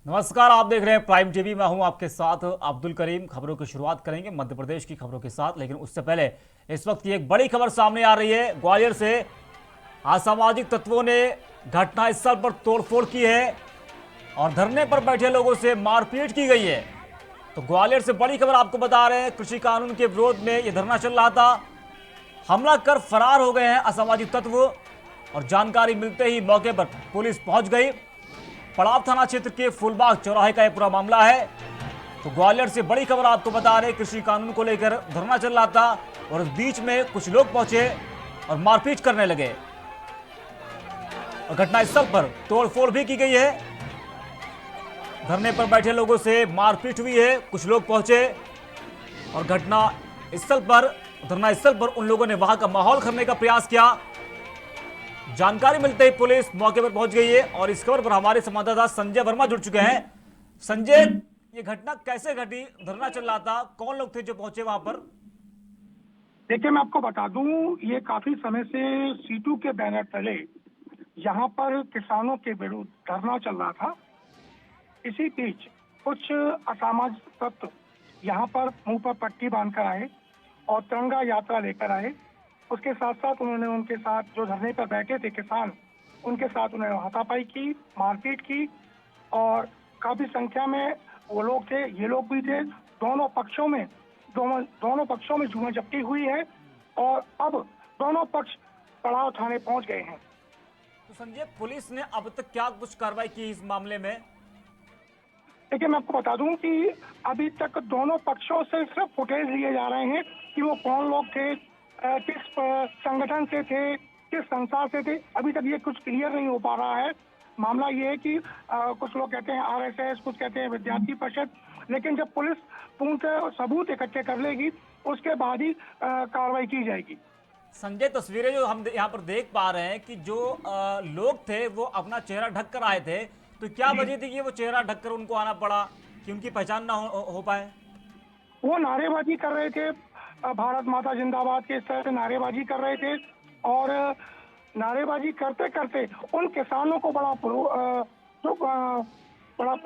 नमस्कार, आप देख रहे हैं प्राइम टीवी। मैं हूं आपके साथ अब्दुल करीम। खबरों की शुरुआत करेंगे मध्य प्रदेश की खबरों के साथ, लेकिन उससे पहले इस वक्त की एक बड़ी खबर सामने आ रही है। ग्वालियर से असामाजिक तत्वों ने घटनास्थल पर तोड़फोड़ की है और धरने पर बैठे लोगों से मारपीट की गई है। तो ग्वालियर से बड़ी खबर आपको बता रहे हैं। कृषि कानून के विरोध में यह धरना चल रहा था। हमला कर फरार हो गए हैं असामाजिक तत्व और जानकारी मिलते ही मौके पर पुलिस पहुंच गई। पड़ाव थाना क्षेत्र के फूलबाग चौराहे का यह पूरा मामला है। तो ग्वालियर से बड़ी खबर आपको बता रहे, कृषि कानून को लेकर धरना चल रहा था और उस बीच में कुछ लोग पहुंचे और मारपीट करने लगे और घटनास्थल पर तोड़फोड़ भी की गई है। धरने पर बैठे लोगों से मारपीट हुई है। कुछ लोग पहुंचे और धरनास्थल पर उन लोगों ने वहां का माहौल करने का प्रयास किया। जानकारी मिलते ही पुलिस मौके पर पहुंच गई है और इस खबर पर हमारे संवाददाता संजय वर्मा जुड़ चुके हैं। संजय, ये घटना कैसे घटी? धरना चल रहा था, कौन लोग थे जो पहुंचे वहां पर? देखिए, मैं आपको बता दूं, ये काफी समय से सीटू के बैनर तले यहाँ पर किसानों के विरुद्ध धरना चल रहा था। इसी बीच कुछ असामाजिक तत्व यहाँ पर मुंह पर पट्टी बांधकर आए और तिरंगा यात्रा लेकर आए। उसके साथ साथ उन्होंने उनके साथ जो धरने पर बैठे थे किसान, उनके साथ उन्होंने हाथापाई की, मारपीट की और काफी संख्या में वो लोग थे, ये लोग भी थे। दोनों पक्षों में झूमा झपटी हुई है और अब दोनों पक्ष पड़ाव थाने पहुंच गए हैं। तो संजय, पुलिस ने अब तक क्या कुछ कार्रवाई की इस मामले में? देखिए, मैं आपको बता दूं कि अभी तक दोनों पक्षों से सिर्फ फुटेज लिए जा रहे हैं कि वो कौन लोग थे, किस संगठन से थे, किस संस्था से थे। अभी तक ये कुछ क्लियर नहीं हो पा रहा है। मामला ये है कि कुछ लोग कहते हैं आरएसएस, कुछ कहते हैं विद्यार्थी परिषद, लेकिन जब पुलिस पूर्ण सबूत इकट्ठे कर लेगी उसके बाद ही कार्रवाई की जाएगी। संजय, तस्वीरें जो हम यहाँ पर देख पा रहे हैं कि जो लोग थे वो अपना चेहरा ढक कर आए थे, तो क्या वजह थी कि वो चेहरा ढककर उनको आना पड़ा, कि उनकी पहचान ना हो पाए? वो नारेबाजी कर रहे थे, भारत माता जिंदाबाद के इस तरह से नारेबाजी कर रहे थे और नारेबाजी करते करते उन किसानों को बड़ा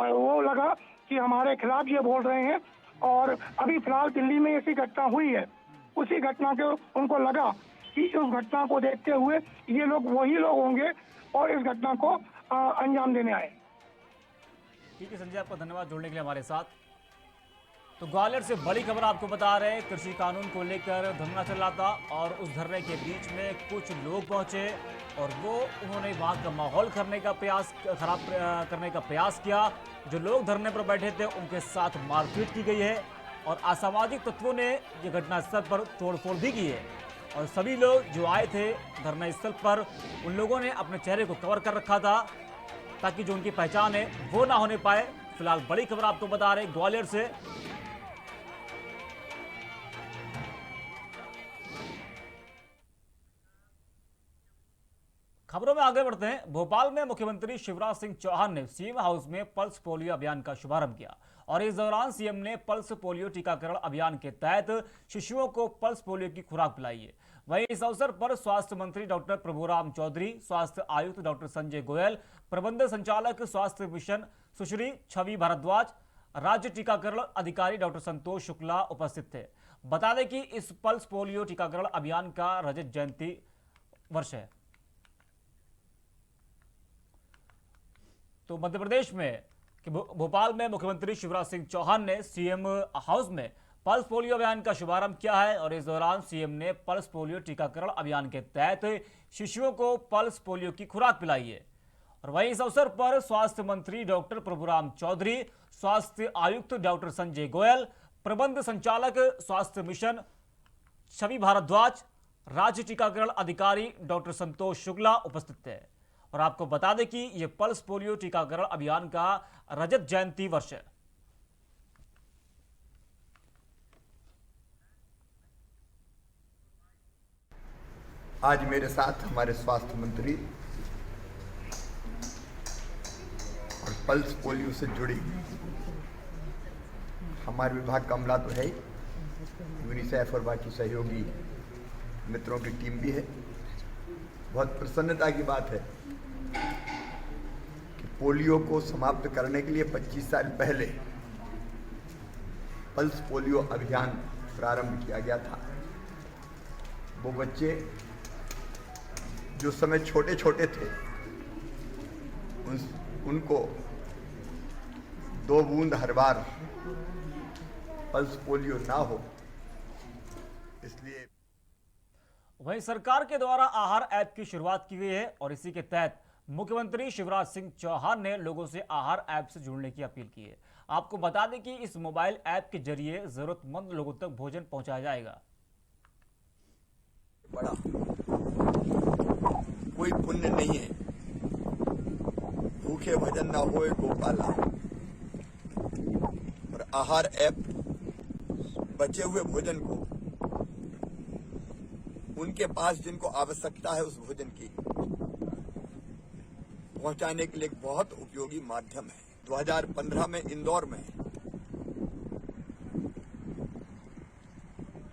वो लगा कि हमारे खिलाफ ये बोल रहे हैं। और अभी फिलहाल दिल्ली में ऐसी घटना हुई है, उसी घटना के उनको लगा कि उस घटना को देखते हुए ये लोग वही लोग होंगे और इस घटना को अंजाम देने आए। ठीक है संजय, आपका धन्यवाद जुड़ने के लिए हमारे साथ। तो ग्वालियर से बड़ी खबर आपको बता रहे हैं। कृषि कानून को लेकर धरना चल रहा था और उस धरने के बीच में कुछ लोग पहुंचे और उन्होंने वहां का माहौल खराब करने का प्रयास किया। जो लोग धरने पर बैठे थे उनके साथ मारपीट की गई है और असामाजिक तत्वों ने ये घटनास्थल पर तोड़फोड़ भी की है। और सभी लोग जो आए थे धरनास्थल पर, उन लोगों ने अपने चेहरे को कवर कर रखा था ताकि जो उनकी पहचान है वो ना होने पाए। फिलहाल बड़ी खबर आपको बता रहे ग्वालियर से। खबरों में आगे बढ़ते हैं। भोपाल में मुख्यमंत्री शिवराज सिंह चौहान ने सीएम हाउस में पल्स पोलियो अभियान का शुभारंभ किया और इस दौरान सीएम ने पल्स पोलियो टीकाकरण अभियान के तहत शिशुओं को पल्स पोलियो की खुराक पिलाई है। वहीं इस अवसर पर स्वास्थ्य मंत्री डॉक्टर प्रभुराम चौधरी, स्वास्थ्य आयुक्त डॉक्टर संजय गोयल, प्रबंध संचालक स्वास्थ्य मिशन सुश्री छवि भारद्वाज, राज्य टीकाकरण अधिकारी डॉक्टर संतोष शुक्ला उपस्थित थे। बता दें कि इस पल्स पोलियो टीकाकरण अभियान का रजत जयंती वर्ष है। तो मध्य प्रदेश में भोपाल में मुख्यमंत्री शिवराज सिंह चौहान ने सीएम हाउस में पल्स पोलियो अभियान का शुभारंभ किया है और इस दौरान सीएम ने पल्स पोलियो टीकाकरण अभियान के तहत शिशुओं को पल्स पोलियो की खुराक पिलाई है। और वहीं इस अवसर पर स्वास्थ्य मंत्री डॉक्टर प्रभुराम चौधरी, स्वास्थ्य आयुक्त डॉक्टर संजय गोयल, प्रबंध संचालक स्वास्थ्य मिशन छवि भारद्वाज, राज्य टीकाकरण अधिकारी डॉक्टर संतोष शुक्ला उपस्थित थे। और आपको बता दें कि यह पल्स पोलियो टीकाकरण अभियान का रजत जयंती वर्ष है। आज मेरे साथ हमारे स्वास्थ्य मंत्री और पल्स पोलियो से जुड़ी हमारे विभाग का अमला तो है ही, यूनिसेफ और बाकी सहयोगी मित्रों की टीम भी है। बहुत प्रसन्नता की बात है कि पोलियो को समाप्त करने के लिए 25 साल पहले पल्स पोलियो अभियान प्रारंभ किया गया था। वो बच्चे जो समय छोटे छोटे थे उनको 2 बूंद हर बार पल्स पोलियो ना हो, इसलिए वहीं सरकार के द्वारा आहार ऐप की शुरुआत की गई है और इसी के तहत मुख्यमंत्री शिवराज सिंह चौहान ने लोगों से आहार ऐप से जुड़ने की अपील की है। आपको बता दें कि इस मोबाइल ऐप के जरिए जरूरतमंद लोगों तक भोजन पहुंचाया जाएगा। बड़ा कोई पुण्य नहीं है, भूखे भजन ना होए गोपाला। और आहार ऐप बचे हुए भोजन को उनके पास जिनको आवश्यकता है उस भोजन की पहुंचाने के लिए एक बहुत उपयोगी माध्यम है। 2015 में इंदौर में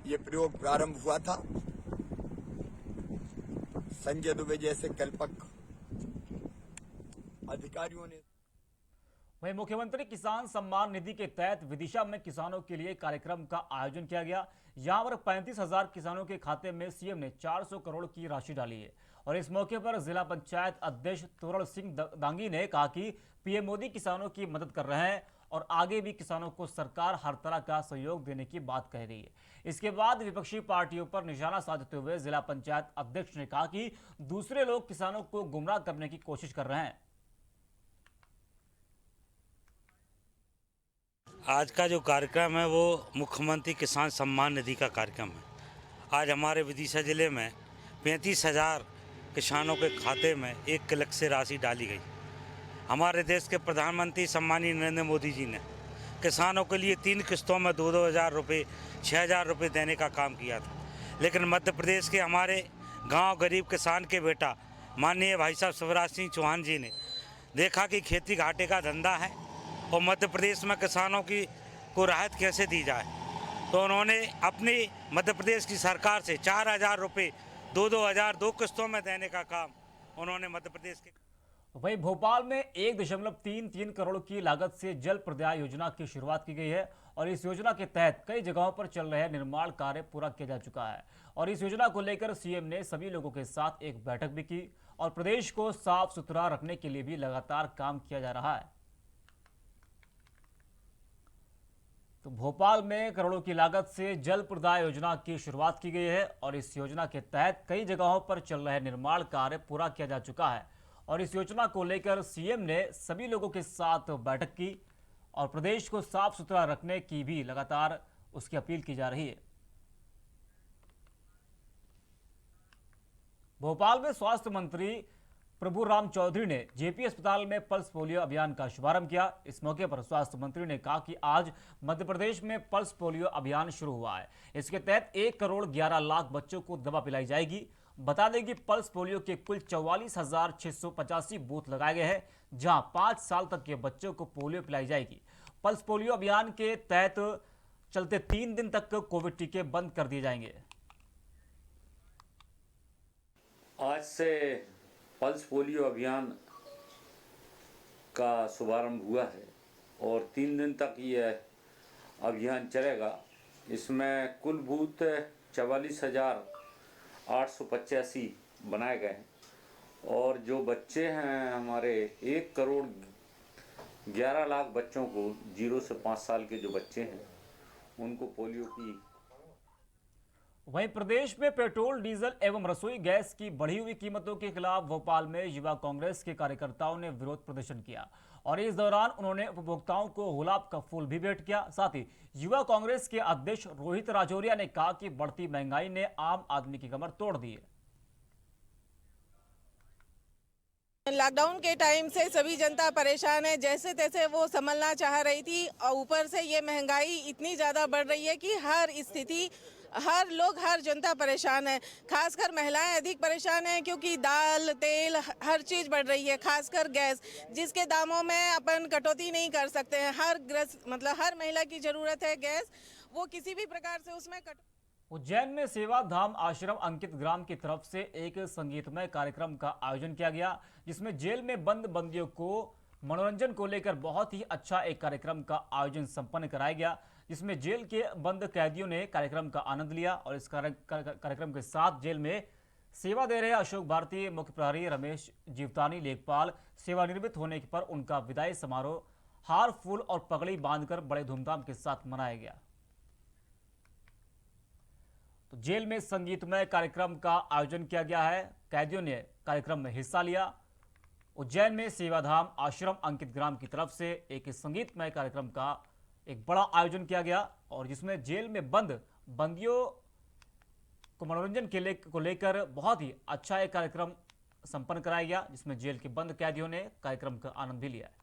ये प्रयोग प्रारंभ हुआ था। संजय दुबे जैसे कल्पक अधिकारियों ने। वहीं मुख्यमंत्री किसान सम्मान निधि के तहत विदिशा में किसानों के लिए कार्यक्रम का आयोजन किया गया। यहां पर 35,000 किसानों के खाते में सीएम ने 400 करोड़ की राशि डाली है और इस मौके पर जिला पंचायत अध्यक्ष तोरण सिंह दांगी ने कहा कि पीएम मोदी किसानों की मदद कर रहे हैं और आगे भी किसानों को सरकार हर तरह का सहयोग देने की बात कह रही है। इसके बाद विपक्षी पार्टियों पर निशाना साधते हुए जिला पंचायत अध्यक्ष ने कहा कि दूसरे लोग किसानों को गुमराह करने की कोशिश कर रहे हैं। आज का जो कार्यक्रम है वो मुख्यमंत्री किसान सम्मान निधि का कार्यक्रम है। आज हमारे विदिशा जिले में 35,000 किसानों के खाते में 1 लाख से राशि डाली गई। हमारे देश के प्रधानमंत्री सम्मानीय नरेंद्र मोदी जी ने किसानों के लिए 3 किस्तों में 2-2 हज़ार रुपये, 6,000 रुपये देने का काम किया था। लेकिन मध्य प्रदेश के हमारे गांव गरीब किसान के बेटा माननीय भाई साहब शिवराज सिंह चौहान जी ने देखा कि खेती घाटे का धंधा है और मध्य प्रदेश में किसानों की को राहत कैसे दी जाए, तो उन्होंने अपनी मध्य प्रदेश की सरकार से 4,000 रुपये 2-2 हज़ार 2 किस्तों में देने का काम उन्होंने मध्य प्रदेश के। वहीं भोपाल में 1.33 करोड़ की लागत से जल प्रदाय योजना की शुरुआत की गई है और इस योजना के तहत कई जगहों पर चल रहे निर्माण कार्य पूरा किया जा चुका है और इस योजना को लेकर सीएम ने सभी लोगों के साथ एक बैठक भी की और प्रदेश को साफ सुथरा रखने के लिए भी लगातार काम किया जा रहा है। तो भोपाल में करोड़ों की लागत से जल प्रदाय योजना की शुरुआत की गई है और इस योजना के तहत कई जगहों पर चल रहे निर्माण कार्य पूरा किया जा चुका है और इस योजना को लेकर सीएम ने सभी लोगों के साथ बैठक की और प्रदेश को साफ सुथरा रखने की भी लगातार उसकी अपील की जा रही है। भोपाल में स्वास्थ्य मंत्री प्रभुराम चौधरी ने जेपी अस्पताल में पल्स पोलियो अभियान का शुभारंभ किया। इस मौके पर स्वास्थ्य मंत्री ने कहा कि आज मध्य प्रदेश में पल्स पोलियो अभियान शुरू हुआ है। इसके तहत 1 करोड़ 11 लाख बच्चों को दवा पिलाई जाएगी। बता दें कि पल्स पोलियो के कुल 44,685 बूथ लगाए गए हैं, जहां 5 साल तक के बच्चों को पोलियो पिलाई जाएगी। पल्स पोलियो अभियान के तहत चलते 3 दिन तक कोविड टीके बंद कर दिए जाएंगे। आज से पल्स पोलियो अभियान का शुभारंभ हुआ है और 3 दिन तक यह अभियान चलेगा। इसमें कुल बूथ 44,885 बनाए गए हैं और जो बच्चे हैं हमारे 1 करोड़ 11 लाख बच्चों को 0 से 5 साल के जो बच्चे हैं उनको पोलियो की। वहीं प्रदेश में पेट्रोल, डीजल एवं रसोई गैस की बढ़ी हुई कीमतों के खिलाफ भोपाल में युवा कांग्रेस के कार्यकर्ताओं ने विरोध प्रदर्शन किया और इस दौरान उन्होंने उपभोक्ताओं को गुलाब का फूल भी भेंट किया। साथ ही युवा कांग्रेस के अध्यक्ष रोहित राजौरिया ने कहा कि बढ़ती महंगाई ने आम आदमी की कमर तोड़ दी है। लॉकडाउन के टाइम से सभी जनता परेशान है, जैसे तैसे वो संभलना चाह रही थी और ऊपर से ये महंगाई इतनी ज़्यादा बढ़ रही है कि हर स्थिति, हर लोग, हर जनता परेशान है। खासकर महिलाएं अधिक परेशान हैं क्योंकि दाल, तेल, हर चीज़ बढ़ रही है। खासकर गैस, जिसके दामों में अपन कटौती नहीं कर सकते हैं। हर हर महिला की ज़रूरत है गैस, वो किसी भी प्रकार से उसमें उज्जैन में सेवा धाम आश्रम अंकित ग्राम की तरफ से एक संगीतमय कार्यक्रम का आयोजन किया गया, जिसमें जेल में बंद बंदियों को मनोरंजन को लेकर बहुत ही अच्छा एक कार्यक्रम का आयोजन संपन्न कराया गया, जिसमें जेल के बंद कैदियों ने कार्यक्रम का आनंद लिया। और इस कार्यक्रम के साथ जेल में सेवा दे रहे अशोक भारती, मुख्य प्रहरी रमेश जीवतानी लेखपाल सेवानिवृत्त होने पर उनका विदाई समारोह हार, फूल और पगड़ी बांधकर बड़े धूमधाम के साथ मनाया गया। तो जेल में संगीतमय कार्यक्रम का आयोजन किया गया है। कैदियों ने कार्यक्रम में हिस्सा लिया। उज्जैन में सेवाधाम आश्रम अंकित ग्राम की तरफ से एक संगीतमय कार्यक्रम का एक बड़ा आयोजन किया गया, और जिसमें जेल में बंद बंदियों को मनोरंजन को लेकर बहुत ही अच्छा एक कार्यक्रम संपन्न कराया गया, जिसमें जेल के बंद कैदियों ने कार्यक्रम का आनंद भी लिया है।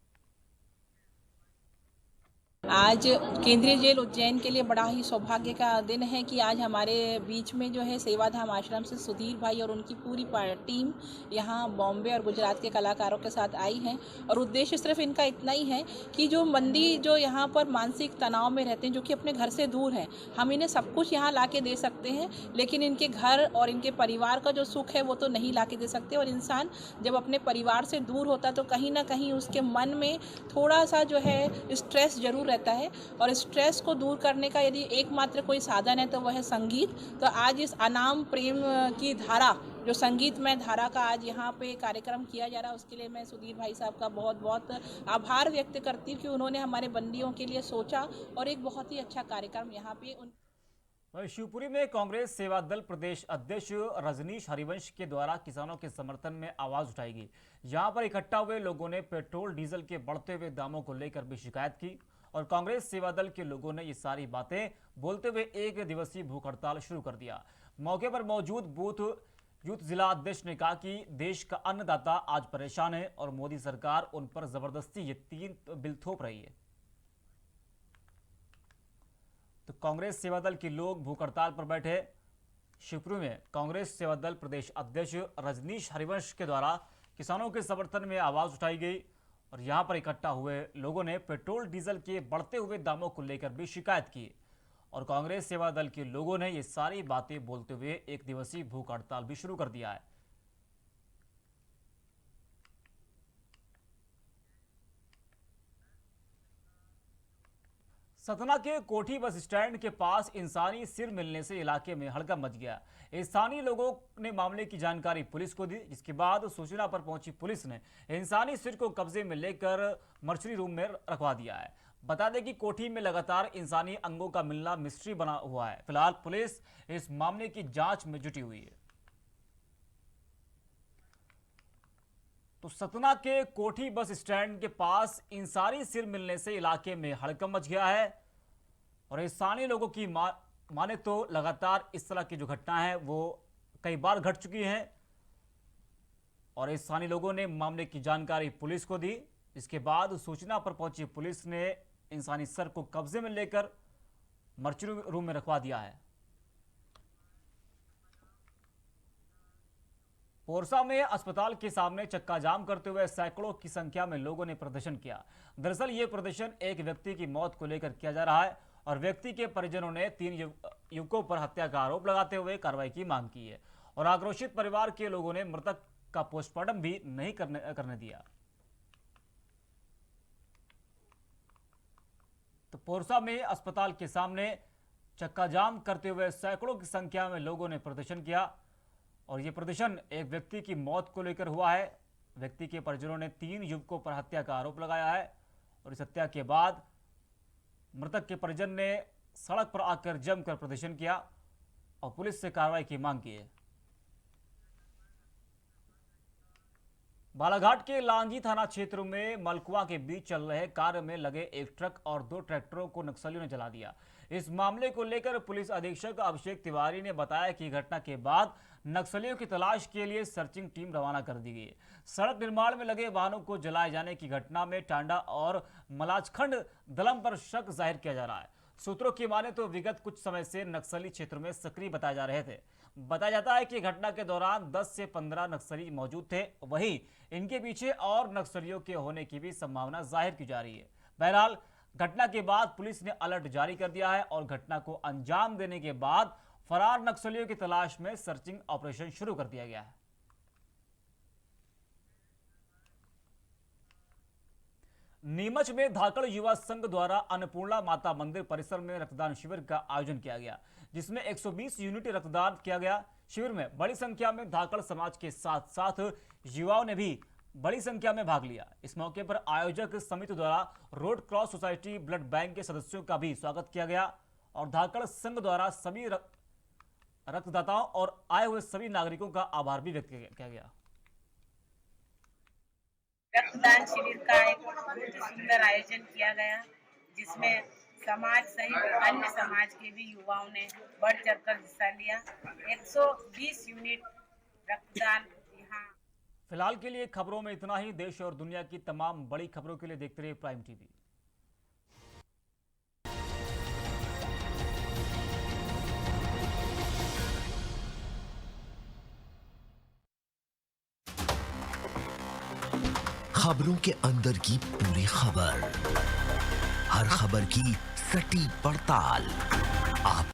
आज केंद्रीय जेल उज्जैन के लिए बड़ा ही सौभाग्य का दिन है कि आज हमारे बीच में जो है सेवाधाम आश्रम से सुधीर भाई और उनकी पूरी टीम यहाँ बॉम्बे और गुजरात के कलाकारों के साथ आई है। और उद्देश्य सिर्फ इनका इतना ही है कि जो बंदी जो यहाँ पर मानसिक तनाव में रहते हैं, जो कि अपने घर से दूर हैं, हम इन्हें सब कुछ यहाँ ला के दे सकते हैं, लेकिन इनके घर और इनके परिवार का जो सुख है वो तो नहीं ला के दे सकते। और इंसान जब अपने परिवार से दूर होता तो कहीं ना कहीं उसके मन में थोड़ा सा जो है स्ट्रेस जरूर रहता है, और स्ट्रेस को दूर करने का यदि एकमात्र कोई साधन है तो वह है संगीत। तो आज इस अनाम प्रेम की धारा, जो संगीतमय धारा का आज यहाँ पे कार्यक्रम किया जा रहा है, उसके लिए मैं सुधीर भाई साहब का बहुत बहुत आभार व्यक्त करती हूँ कि उन्होंने हमारे बंदियों के लिए सोचा और एक बहुत ही अच्छा कार्यक्रम यहाँ पे शिवपुरी में कांग्रेस सेवा दल प्रदेश अध्यक्ष रजनीश हरिवंश के द्वारा किसानों के समर्थन में आवाज उठाई गई। यहां पर इकट्ठा हुए लोगों ने पेट्रोल डीजल के बढ़ते हुए दामों को लेकर भी शिकायत की, और कांग्रेस सेवा दल के लोगों ने ये सारी बातें बोलते हुए एक दिवसीय भूख हड़ताल शुरू कर दिया। मौके पर मौजूद बूथ यूथ जिला अध्यक्ष ने कहा कि देश का अन्नदाता आज परेशान है और मोदी सरकार उन पर जबरदस्ती ये 3 बिल थोप रही है। तो कांग्रेस सेवा दल के लोग भूख हड़ताल पर बैठे। शिवपुरी में कांग्रेस सेवा दल प्रदेश अध्यक्ष रजनीश हरिवंश के द्वारा किसानों के समर्थन में आवाज उठाई गई, और यहां पर इकट्ठा हुए लोगों ने पेट्रोल डीजल के बढ़ते हुए दामों को लेकर भी शिकायत की, और कांग्रेस सेवा दल के लोगों ने ये सारी बातें बोलते हुए एक दिवसीय भूख हड़ताल भी शुरू कर दिया है। सतना के कोठी बस स्टैंड के पास इंसानी सिर मिलने से इलाके में हड़कंप मच गया। स्थानीय लोगों ने मामले की जानकारी पुलिस को दी, जिसके बाद सूचना पर पहुंची पुलिस ने इंसानी सिर को कब्जे में लेकर मर्चरी रूम में रखवा दिया है। बता दें कि कोठी में लगातार इंसानी अंगों का मिलना मिस्ट्री बना हुआ है। फिलहाल पुलिस इस मामले की जांच में जुटी हुई है। तो सतना के कोठी बस स्टैंड के पास इंसानी सिर मिलने से इलाके में हड़कंप मच गया है, और स्थानीय लोगों की माने तो लगातार इस तरह की जो घटना है वो कई बार घट चुकी हैं, और स्थानीय लोगों ने मामले की जानकारी पुलिस को दी। इसके बाद सूचना पर पहुंची पुलिस ने इंसानी सर को कब्जे में लेकर मर्चरी रूम में रखवा दिया है। पोरसा में अस्पताल के सामने चक्का जाम करते हुए सैकड़ों की संख्या में लोगों ने प्रदर्शन किया। दरअसल ये प्रदर्शन एक व्यक्ति की मौत को लेकर किया जा रहा है, और व्यक्ति के परिजनों ने 3 युवकों पर हत्या का आरोप लगाते हुए कार्रवाई की मांग की है, और आक्रोशित परिवार के लोगों ने मृतक का पोस्टमार्टम भी नहीं करने दिया। तो पोरसा में अस्पताल के सामने चक्का जाम करते हुए सैकड़ों की संख्या में लोगों ने प्रदर्शन किया, और यह प्रदर्शन एक व्यक्ति की मौत को लेकर हुआ है। व्यक्ति के परिजनों ने 3 युवकों पर हत्या का आरोप लगाया है, और इस हत्या के बाद मृतक के परिजन ने सड़क पर आकर जमकर प्रदर्शन किया और पुलिस से कार्रवाई की मांग की है। बालाघाट के लांजी थाना क्षेत्र में मलकुआ के बीच चल रहे कार्य में लगे एक ट्रक और 2 ट्रैक्टरों को नक्सलियों ने जला दिया। इस मामले को लेकर पुलिस अधीक्षक अभिषेक तिवारी ने बताया कि घटना के बाद नक्सलियों की तलाश के लिए सर्चिंग टीम रवाना कर दी गई है। सड़क निर्माण में लगे वाहनों को जलाए जाने की घटना में टांडा और मलाजखंड दलम पर शक जाहिर किया जा रहा है। सूत्रों की माने तो विगत कुछ समय से नक्सली क्षेत्र में सक्रिय बताए जा रहे थे। बताया जाता है कि घटना के दौरान 10 से 15 नक्सली मौजूद थे, वहीं इनके पीछे और नक्सलियों के होने की भी संभावना जाहिर की जा रही है। बहरहाल घटना के बाद पुलिस ने अलर्ट जारी कर दिया है और घटना को अंजाम देने के बाद फरार नक्सलियों की तलाश में सर्चिंग ऑपरेशन शुरू कर दिया गया है। नीमच में धाकड़ युवा संघ द्वारा अन्नपूर्णा माता मंदिर परिसर में रक्तदान शिविर का आयोजन किया गया, जिसमें 120 यूनिट रक्तदान किया गया। शिविर में बड़ी संख्या में धाकड़ समाज के साथ साथ युवाओं ने भी बड़ी संख्या में भाग लिया। इस मौके पर आयोजक समिति द्वारा road cross society blood bank के सदस्यों का भी स्वागत किया गया और धाकड़ संघ द्वारा सभी रक्तदाताओं और आए हुए सभी नागरिकों का आभार भी व्यक्त किया गया। रक्तदान शिविर का एक बहुत ही सुंदर आयोजन किया गया, जिसमें समाज सहित अन्य समाज के भी युवाओं ने बढ़ चढ़कर हिस्सा लिया। 120 यूनिट रक्तदान यहाँ। फिलहाल के लिए खबरों में इतना ही। देश और दुनिया की तमाम बड़ी खबरों के लिए देखते रहिए प्राइम टीवी। खबरों के अंदर की पूरी खबर, हर खबर की सटीक पड़ताल आप